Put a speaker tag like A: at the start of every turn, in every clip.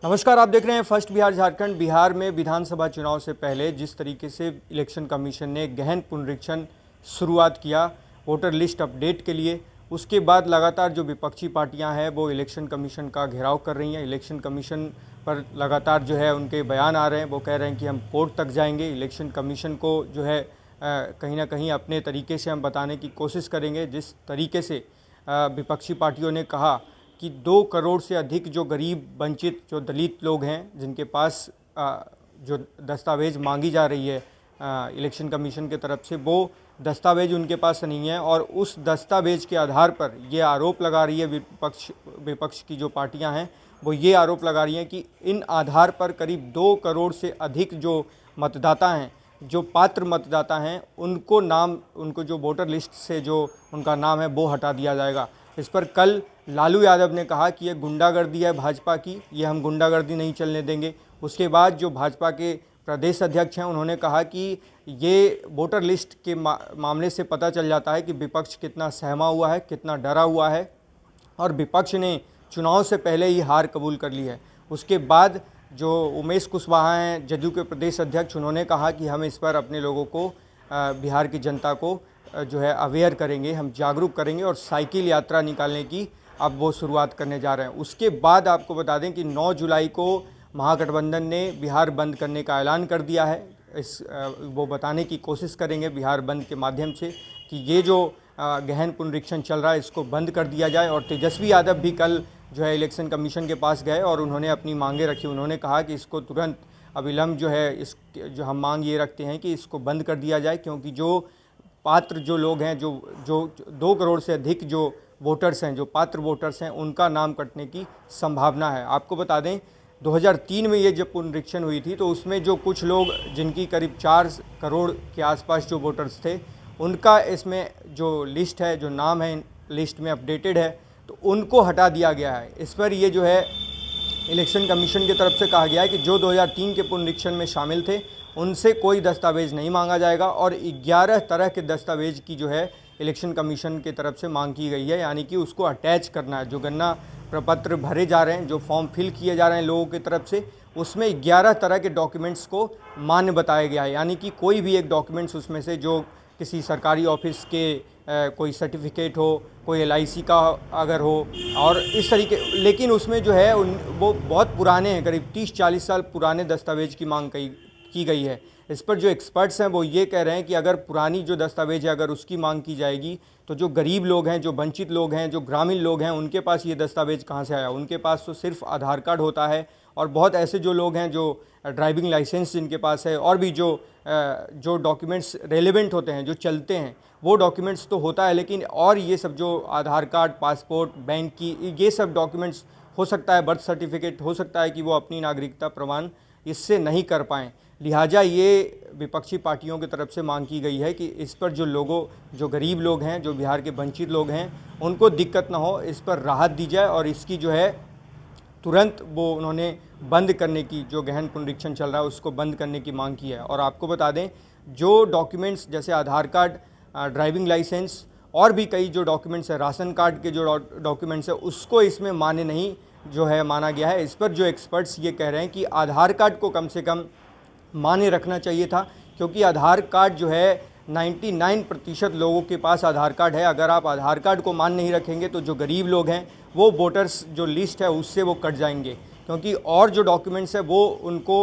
A: नमस्कार, आप देख रहे हैं फर्स्ट बिहार झारखंड। बिहार में विधानसभा चुनाव से पहले जिस तरीके से इलेक्शन कमीशन ने गहन पुनरीक्षण शुरुआत किया वोटर लिस्ट अपडेट के लिए, उसके बाद लगातार जो विपक्षी पार्टियां हैं वो इलेक्शन कमीशन का घेराव कर रही हैं। इलेक्शन कमीशन पर लगातार जो है उनके बयान आ रहे हैं, वो कह रहे हैं कि हम कोर्ट तक जाएंगे। इलेक्शन कमीशन को जो है कहीं ना कहीं अपने तरीके से हम बताने की कोशिश करेंगे। जिस तरीके से विपक्षी पार्टियों ने कहा कि 2 करोड़ से अधिक जो गरीब वंचित जो दलित लोग हैं जिनके पास जो दस्तावेज़ मांगी जा रही है इलेक्शन कमीशन के तरफ से, वो दस्तावेज उनके पास नहीं है और उस दस्तावेज के आधार पर ये आरोप लगा रही है विपक्ष की जो पार्टियां हैं वो ये आरोप लगा रही हैं कि इन आधार पर करीब 2 करोड़ से अधिक जो मतदाता हैं, जो पात्र मतदाता हैं, उनको जो वोटर लिस्ट से जो उनका नाम है वो हटा दिया जाएगा। इस पर कल लालू यादव ने कहा कि ये गुंडागर्दी है भाजपा की, ये हम गुंडागर्दी नहीं चलने देंगे। उसके बाद जो भाजपा के प्रदेश अध्यक्ष हैं उन्होंने कहा कि ये वोटर लिस्ट के मामले से पता चल जाता है कि विपक्ष कितना सहमा हुआ है, कितना डरा हुआ है और विपक्ष ने चुनाव से पहले ही हार कबूल कर ली है। उसके बाद जो उमेश कुशवाहा हैं जदयू के प्रदेश अध्यक्ष, उन्होंने कहा कि हम इस पर अपने लोगों को, बिहार की जनता को जो है अवेयर करेंगे, हम जागरूक करेंगे और साइकिल यात्रा निकालने की अब वो शुरुआत करने जा रहे हैं। उसके बाद आपको बता दें कि 9 जुलाई को महागठबंधन ने बिहार बंद करने का ऐलान कर दिया है। वो बताने की कोशिश करेंगे बिहार बंद के माध्यम से कि ये जो गहन पुनरीक्षण चल रहा है इसको बंद कर दिया जाए। और तेजस्वी यादव भी कल जो है इलेक्शन कमीशन के पास गए और उन्होंने अपनी मांगें रखी। उन्होंने कहा कि इसको तुरंत अविलंब जो है जो हम मांग ये रखते हैं कि इसको बंद कर दिया जाए, क्योंकि जो पात्र जो लोग हैं, जो 2 करोड़ से अधिक जो वोटर्स हैं, जो पात्र वोटर्स हैं, उनका नाम कटने की संभावना है। आपको बता दें 2003 में ये जब पुनरीक्षण हुई थी तो उसमें जो कुछ लोग जिनकी करीब 4 करोड़ के आसपास जो वोटर्स थे, उनका इसमें जो लिस्ट है, जो नाम है लिस्ट में अपडेटेड है, तो उनको हटा दिया गया है। इस पर ये जो है इलेक्शन कमीशन की तरफ से कहा गया है कि जो 2003 के पुनरीक्षण में शामिल थे उनसे कोई दस्तावेज़ नहीं मांगा जाएगा और 11 तरह के दस्तावेज की जो है इलेक्शन कमीशन की तरफ से मांग की गई है, यानी कि उसको अटैच करना है। जो गन्ना प्रपत्र भरे जा रहे हैं, जो फॉर्म फिल किए जा रहे हैं लोगों की तरफ से, उसमें 11 तरह के डॉक्यूमेंट्स को मान्य बताया गया है। यानी कि कोई भी एक डॉक्यूमेंट्स उसमें से जो किसी सरकारी ऑफिस के कोई सर्टिफिकेट हो, कोई LIC का अगर हो और इस तरीके, लेकिन उसमें जो है वो बहुत पुराने हैं, करीब 30-40 साल पुराने दस्तावेज की मांग की गई है। इस पर जो एक्सपर्ट्स हैं वो ये कह रहे हैं कि अगर पुरानी जो दस्तावेज है अगर उसकी मांग की जाएगी तो जो गरीब लोग हैं, जो वंचित लोग हैं, जो ग्रामीण लोग हैं, उनके पास ये दस्तावेज कहाँ से आया? उनके पास तो सिर्फ आधार कार्ड होता है और बहुत ऐसे जो लोग हैं जो ड्राइविंग लाइसेंस जिनके पास है और भी जो डॉक्यूमेंट्स रेलेवेंट होते हैं, जो चलते हैं, वो डॉक्यूमेंट्स तो होता है, लेकिन और ये सब जो आधार कार्ड, पासपोर्ट, बैंक की ये सब डॉक्यूमेंट्स हो सकता है, बर्थ सर्टिफिकेट हो सकता है कि वो अपनी नागरिकता प्रमाण इससे नहीं कर पाएँ। लिहाजा ये विपक्षी पार्टियों की तरफ से मांग की गई है कि इस पर जो गरीब लोग हैं, जो बिहार के वंचित लोग हैं, उनको दिक्कत ना हो, इस पर राहत दी जाए और इसकी जो है तुरंत वो उन्होंने बंद करने की, जो गहन पुनरीक्षण चल रहा है उसको बंद करने की मांग की है। और आपको बता दें जो डॉक्यूमेंट्स जैसे आधार कार्ड, ड्राइविंग लाइसेंस और भी कई जो डॉक्यूमेंट्स है, राशन कार्ड के जो डॉक्यूमेंट्स है, उसको इसमें मान्य नहीं जो है माना गया है। इस पर जो एक्सपर्ट्स ये कह रहे हैं कि आधार कार्ड को कम से कम मान्य रखना चाहिए था, क्योंकि आधार कार्ड जो है 99% लोगों के पास आधार कार्ड है। अगर आप आधार कार्ड को मान्य नहीं रखेंगे तो जो गरीब लोग हैं वो वोटर्स जो लिस्ट है उससे वो कट जाएंगे, क्योंकि और जो डॉक्यूमेंट्स है वो उनको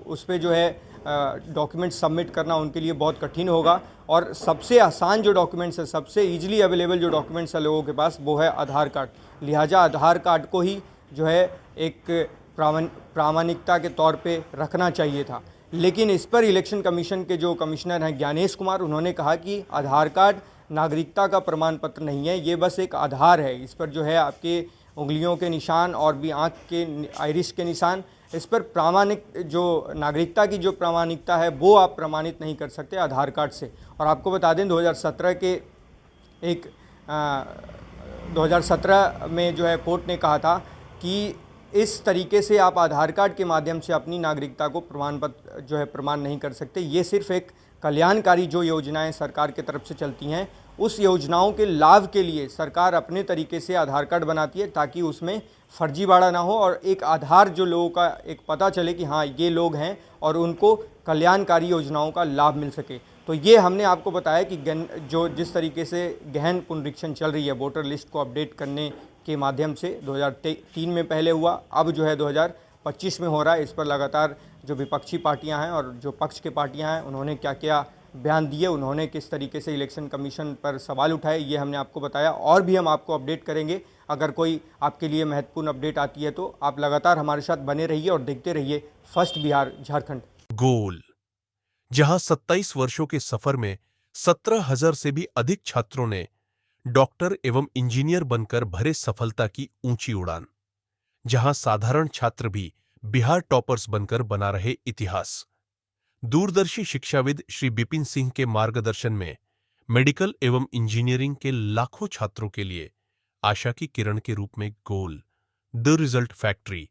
A: उस पर जो है डॉक्यूमेंट्स सबमिट करना उनके लिए बहुत कठिन होगा। और सबसे आसान जो डॉक्यूमेंट्स है, सबसे ईजिली अवेलेबल जो डॉक्यूमेंट्स है लोगों के पास, वो है आधार कार्ड। लिहाजा आधार कार्ड को ही जो है एक प्रामाणिकता के तौर पे रखना चाहिए था। लेकिन इस पर इलेक्शन कमीशन के जो कमिश्नर हैं ज्ञानेश कुमार, उन्होंने कहा कि आधार कार्ड नागरिकता का प्रमाण पत्र नहीं है, ये बस एक आधार है। इस पर जो है आपके उंगलियों के निशान और भी आँख के आइरिस के निशान, इस पर प्रामाणिक जो नागरिकता की जो प्रामाणिकता है वो आप प्रमाणित नहीं कर सकते आधार कार्ड से। और आपको बता दें 2017 में जो है कोर्ट ने कहा था कि इस तरीके से आप आधार कार्ड के माध्यम से अपनी नागरिकता को प्रमाण नहीं कर सकते। ये सिर्फ एक कल्याणकारी जो योजनाएं सरकार की तरफ से चलती हैं उस योजनाओं के लाभ के लिए सरकार अपने तरीके से आधार कार्ड बनाती है ताकि उसमें फर्जीवाड़ा ना हो और एक आधार जो लोगों का एक पता चले कि हाँ ये लोग हैं और उनको कल्याणकारी योजनाओं का लाभ मिल सके। तो ये हमने आपको बताया कि जो जिस तरीके से गहन पुनरीक्षण चल रही है वोटर लिस्ट को अपडेट करने के माध्यम से 2003 में पहले हुआ, अब जो है 2025 में हो रहा है। इस पर लगातार जो विपक्षी पार्टियां हैं और जो पक्ष के पार्टियां हैं उन्होंने क्या क्या बयान दिए, उन्होंने किस तरीके से इलेक्शन कमीशन पर सवाल उठाए, ये हमने आपको बताया। और भी हम आपको अपडेट करेंगे। अगर कोई आपके लिए महत्वपूर्ण अपडेट आती है तो आप लगातार हमारे साथ बने रहिए और देखते रहिए फर्स्ट बिहार झारखंड।
B: गोल, जहां 27 वर्षों के सफर में 17,000 से भी अधिक छात्रों ने डॉक्टर एवं इंजीनियर बनकर भरे सफलता की ऊंची उड़ान, जहां साधारण छात्र भी बिहार टॉपर्स बनकर बना रहे इतिहास। दूरदर्शी शिक्षाविद श्री बिपिन सिंह के मार्गदर्शन में मेडिकल एवं इंजीनियरिंग के लाखों छात्रों के लिए आशा की किरण के रूप में गोल, द रिजल्ट फैक्ट्री